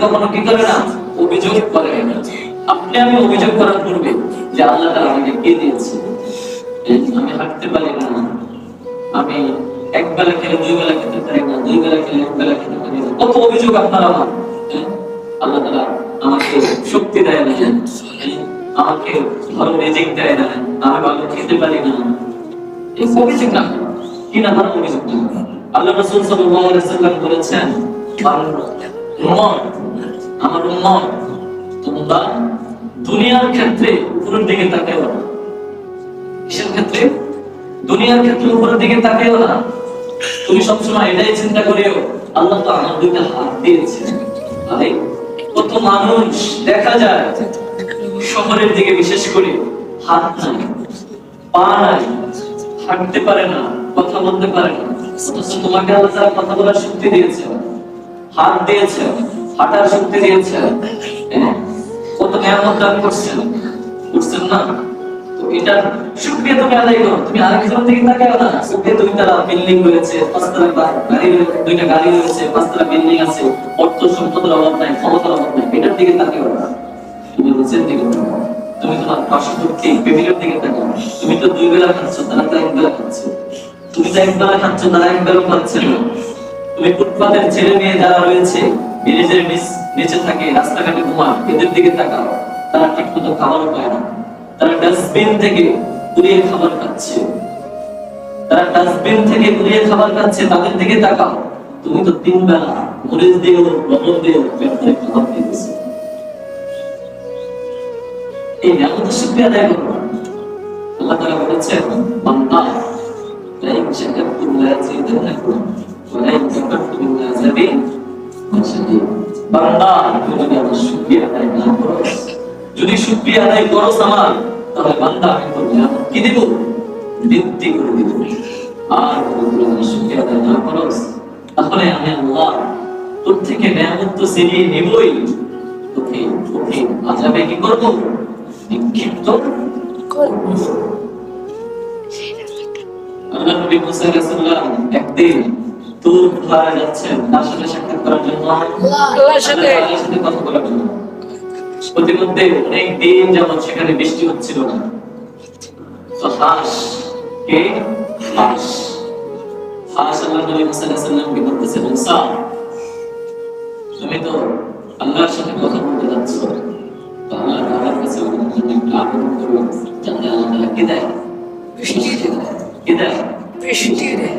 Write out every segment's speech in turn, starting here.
কখনো কি করে না, অভিযোগ করে না। আপনি আমি অভিযোগ করার পূর্বে যে আল্লাহ তাআলা আমাকে কি দিয়েছে, আমি হাঁটতে পারি না, আমি এক বেলা খেলে দুই বেলা খেতে পারি না, দুই বেলা খেলে এক বেলা খেতে পারি না, কত অভিযোগ আপনার আমার। আল্লাহ তাআলা আমাকে শক্তি দেয় না, আমাকে ভালো রিজিক দেয় না, আমি ভালো খেতে পারি না, এই অভিযোগ না, কি না ধরনের অভিযোগ না। আল্লাহ রাসূল সাল্লাল্লাহু আলাইহি ওয়াসাল্লাম বলেছেন, আমার উম্মত তোমরা দুনিয়ার ক্ষেত্রে উপরের দিকে তাকাও না। কিসের ক্ষেত্রে? দুনিয়ার ক্ষেত্রে উপরের দিকে তাকাও না। তুমি সবসময় এটাই চিন্তা করিও, আল্লাহ তো আমার দুইটা হাত দিয়েছে। আরে কত মানুষ দেখা যায় শহরের দিকে বিশেষ করে হাত নাই, পা নাই, হাঁটতে পারে না, কথা বলতে পারে না। অথচ তোমাকে আল্লাহ তাআলা কথা বলার শক্তি দিয়েছে, হাত দিয়েছে, হাঁটার শক্তি দিয়েছে, কত নিয়ামত দান করছেন না? তো এটার শুকরিয়া তুমি আদায় করো। তুমি আরেকজনের দিকে তাকাও না, সুখে দুইতলা বিল্ডিং রয়েছে, পাঁচতলা গাড়ি, দুইটা গাড়ি রয়েছে, পাঁচতলা বিল্ডিং আছে, অর্থ সম্পদের অভাব নাই, ক্ষমতার অভাব নাই, এটার দিকে তাকাও না। তুমি নিচের দিকে তাকাও, তুমি তোমার পার্শ্ববর্তী ফ্যামিলির দিকে তাকাও। তুমি তো দুই বেলা খাচ্ছ, তারা তো এক বেলা খাচ্ছে। তুমি তো এক বেলা খাচ্ছ, তারা এক বেলা খাচ্ছে না। তুমি ফুটপাতের ছেলে মেয়ে যারা রয়েছে, ব্রিজের নিচে থাকে, রাস্তাঘাটে ঘুমায়, এদের দিকে তাকাও, তারা ঠিক মতো খাবারও পায় না, তারা ডাস্টবিন থেকে কুড়িয়ে খাবার খাচ্ছে, তারা ডাস্টবিন থেকে কুড়িয়ে খাবার খাচ্ছে, তাদের দিকে তাকাও। তুমি তো তিন বেলা মরিচ দিয়েও লবণ দিয়েও পেটে খাবার দিয়েছো। এই নিয়ামতের শুকরিয়া আদায় করো। আল্লাহ তাআলা বলেছেন, বান্দা লাইন শাকারতুম লাযিদান্নাকুম ওয়া লাইন কাফারতুম লাযাবিন শাদীদ। বান্দা তুমি যদি আমার শুকরিয়া আদায় না করো, যদি শুকরিয়া আদায় করো আমার, তাহলে বান্দা আমি তোমাকে নিয়ামত কি দেব? বৃদ্ধি করে দেব। আর যদি আমার শুকরিয়া আদায় না করো, তাহলে আমি আল্লাহ তোর থেকে নিয়ামত তো ছিনিয়ে নেবই, তোকে আযাবে কি করব? নিক্ষিপ্ত করব। আল্লাহ নবী মুসা আলাইহিস সালাম একদিন তুর পাহাড়ে যাচ্ছেন, তার সাথে সাক্ষাৎ করার জন্য, আল্লাহর সাথে কথা বলার জন্য। প্রতিমধ্যে অনেক দিন যাবত সেখানে বৃষ্টি হচ্ছিল না। তো হাঁস আল্লাহ নবী মুসা আলাইহিস সালামকে বলতেছে, মুসা তুমি তো আল্লাহর সাথে কথা বলতে যাচ্ছ, তো আল্লাহর কাছে একটু আবেদন করো, যাতে আল্লাহ তাআলা কি দেয়? বৃষ্টি দেয়। কি দেয়? বৃষ্টি দেয়।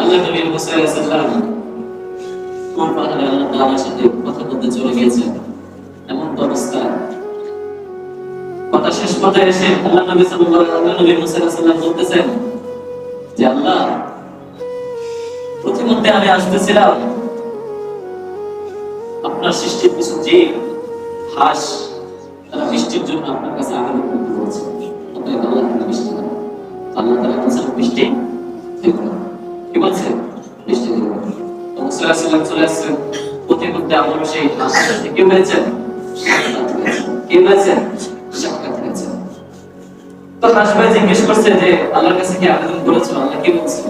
আল্লাহ নবী মুসা আলাইহিস সালাম কোন পাহাড়ে আল্লাহ তাআলার সাথে কথা বলতে চলে গিয়েছেন। এমন অবস্থা, কথা শেষ পর্যায়ে এসে আল্লাহ নবী মুসা আলাইহিস সালাম বলতেছেন যে, আল্লাহ প্রতিমধ্যে আমি আসতেছিলাম, আপনার সৃষ্টির কিছু জীব হাঁস, তারা বৃষ্টির জন্য আপনার কাছে আবেদন করতে বলছে, অতএব আল্লাহ তাআলা বৃষ্টি দেন। আল্লাহ তাআলা বলেছেন বৃষ্টি দেবেন। কি বলছে? বৃষ্টি দেবেন। তো মুসা আলাইহিস সালাম চলে আসছেন, প্রতিমধ্যে আমার সেই হাঁসের সাথে কি হয়েছে? কি হয়েছে? সাক্ষাৎ হয়েছে। তো হাঁস ভাই জিজ্ঞেস করছে যে, আল্লাহর কাছে কি আবেদন করেছো? আল্লাহ কি বলছে?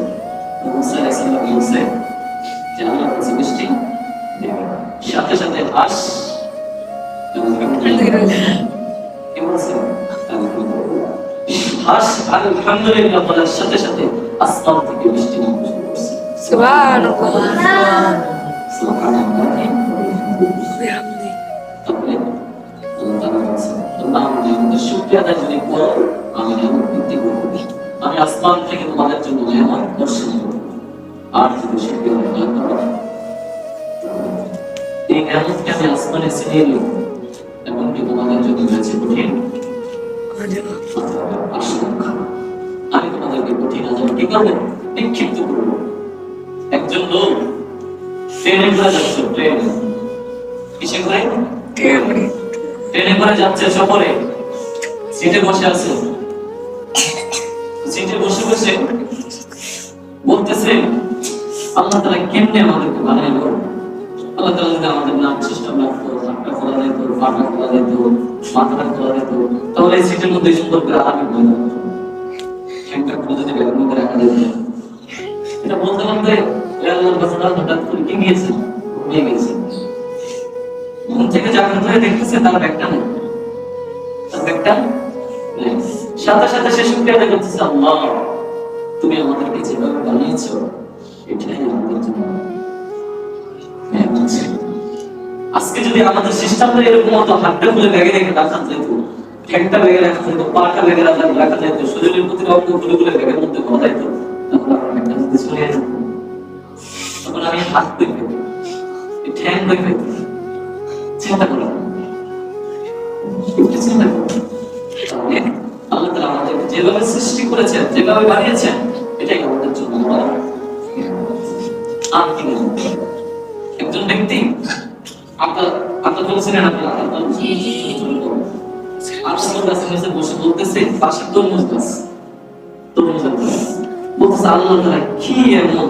মুসা আলাইহিস সালাম বলছে যে, আল্লাহর কাছে বৃষ্টি দেবেন। সাথে সাথে হাঁস আলহামদুলিল্লাহ বলার সাথে সাথে আসমান থেকে বৃষ্টি নামতে শুরু করছে। সুবহানাল্লাহ, সুবহানাল্লাহ। শুকরিয়া আদায় যদি করো, আমি নিয়ামত বৃদ্ধি করব, আমি আসমান থেকে তোমাদের জন্য নিয়ামত বর্ষণ করব। আর যদি শুকরিয়া আদায় না করো, এই নিয়ামতকে আমি আসমানে ছিনিয়ে নেব, এমনকি তোমাদের জন্য রয়েছে কঠিন আশঙ্কা। আমি তোমাদেরকে কঠিন আযাব কি করব? নিক্ষিপ্ত করব। একজন লোক ট্রেনে করে যাচ্ছে, কিসে করে? ট্রেনে করে যাচ্ছে সফরে, সিটে বসে আছে, সিটে বসে বসে বলতেছে, আল্লাহ তাআলা কেমনে আমাদেরকে বানাইলো? আল্লাহ তাআলা যদি আমাদের নাম সিস্টেম রাখতো, হাতটা খোলা দিত, পাটা খোলা দিত, মাথাটা খোলা দিত, তাহলে এই সিটের মধ্যে সুন্দর করে আরামে বসে যেত। একটা খুলে যদি ব্যাগের মধ্যে রাখা যেত। এটা বলতে বলতে আল্লাহর কাছে হঠাৎ করে কি গিয়েছে? ঘুমিয়ে গেছে। ঘুম থেকে জাগ্রত হয়ে দেখতেছে তার ব্যাগটা নেই, তার ব্যাগটা নেই। সাথে সাথে সে শুকরিয়া আদায় করতেছে, আল্লাহ তুমি আমাদেরকে যেভাবে বানিয়েছো এটাই আমাদের জন্য নিয়ামত। আজকে যদি আমাদের সিস্টেমটা এরকম হতো, হাতটা খুলে ব্যাগে রেখে রাখা যেত, ঠ্যাংটা ব্যাগে রাখা যেত, পাটা ব্যাগে রাখা যেত, শরীরের প্রতিটা অঙ্গ খুলে খুলে ব্যাগের মধ্যে গলাইত, তখন আমার একটা যদি চলে যেত, তখন আমি হাত দেখবে, ঠ্যাং দেখবে, চিন্তা করলাম, একটু চিন্তা করলাম। তাহলে আল্লাহ তাআলা আমাদেরকে যেভাবে সৃষ্টি করেছেন, যেভাবে বানিয়েছেন, এটাই আমাদের জন্য বড় আর কি। একজন ব্যক্তি আপনার বলছিলেন, আপনার বসে বলতেছে পাশে তরমুজ গাছ, বলতেছে আল্লাহ তাআলা কি এমন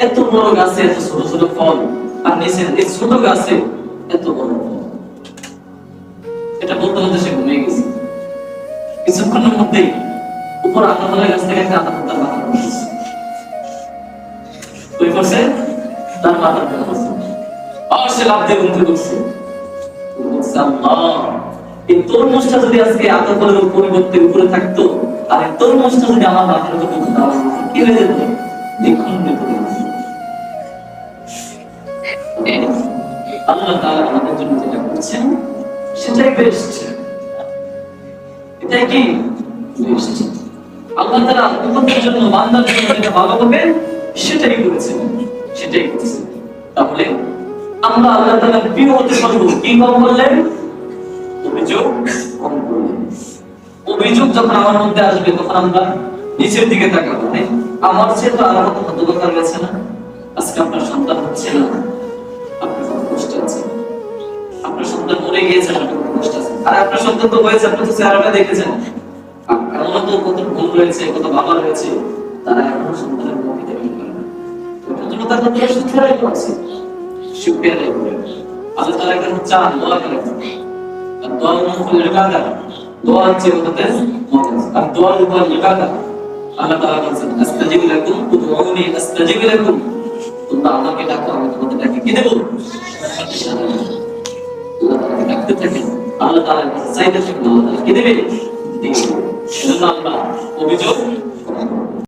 এত বড় গাছে এত ছোট ছোট ফল, আর নিচে এই ছোট গাছে এত বড় ফল। এটা বলতে বলতে সে ঘুমিয়ে গেছে। কিছুক্ষণের মধ্যেই উপর আতা ফলের গাছ থেকে একটা আতা পাতার মাথা পড়ছে, ওই করছে তার মাথার উপর পড়ছে, আর সে লাফ দিয়ে ঘুম থেকে উঠছে। বলছে আল্লাহ, এই তরমুজটা যদি আজকে আতা ফলের পরিবর্তে উপরে থাকতো, আর এই তরমুজটা যদি আমার মাথার উপর পড়তো, কি হয়ে যেত? দ্বিখণ্ডিত হয়ে যেত। আল্লাহ তাআলা আমাদের জন্য যেটা করছেন সেটাই বেস্ট, এটাই কি বেস্ট। আল্লাহ তাআলা উম্মতের জন্য, বান্দার জন্য যেটা ভালো হবে সেটাই করেছেন, সেটাই করেছেন। তাহলে আমরা আল্লাহ তাআলার প্রিয় হতে পারবো কি কম করলেন? অভিযোগ কম করলেন। অভিযোগ যখন আমার মধ্যে আসবে তখন আমরা নিচের দিকে তাকাবো, আমার চেয়ে তো আলাদা কত দরকার গেছে না, আজকে আপনার সন্তান হচ্ছে না, আপনার কত কষ্ট আছে, আপনার সন্তান মরে গিয়েছে, আপনার কত কষ্ট আছে, আর আপনার সন্তান তো হয়েছে, আপনি তো চেহারাটা দেখেছেন, এমন তো কত ভুল রয়েছে, কত বাবা রয়েছে, তারা এখনো সন্তানের মুখে দেখতে পারে না। ওটার জন্য তার মধ্যে শুকরিয়া আছে, শুকরিয়া আদায় করেন। আল্লাহ তাআলা একটা চান, দোয়া করেন, আর দোয়া মুখুল ইবাদা, দোয়া হচ্ছে ওটাতে মজা, আর দোয়ার উপর ইবাদা। আল্লাহ তাআলা বলেন আস্তাজিবু লাকুম উদউনি আস্তাজিবু লাকুম, তোমরা আমাকে ডাকো আমি তোমাদের ডাকি কি দেব? আল্লাহ তাআলা ডাকতে থাকেন, আল্লাহ তাআলা চাইতে থাকেন, আল্লাহ তাআলা কি দেবে? দিবেন। সেজন্য আমরা অভিযোগ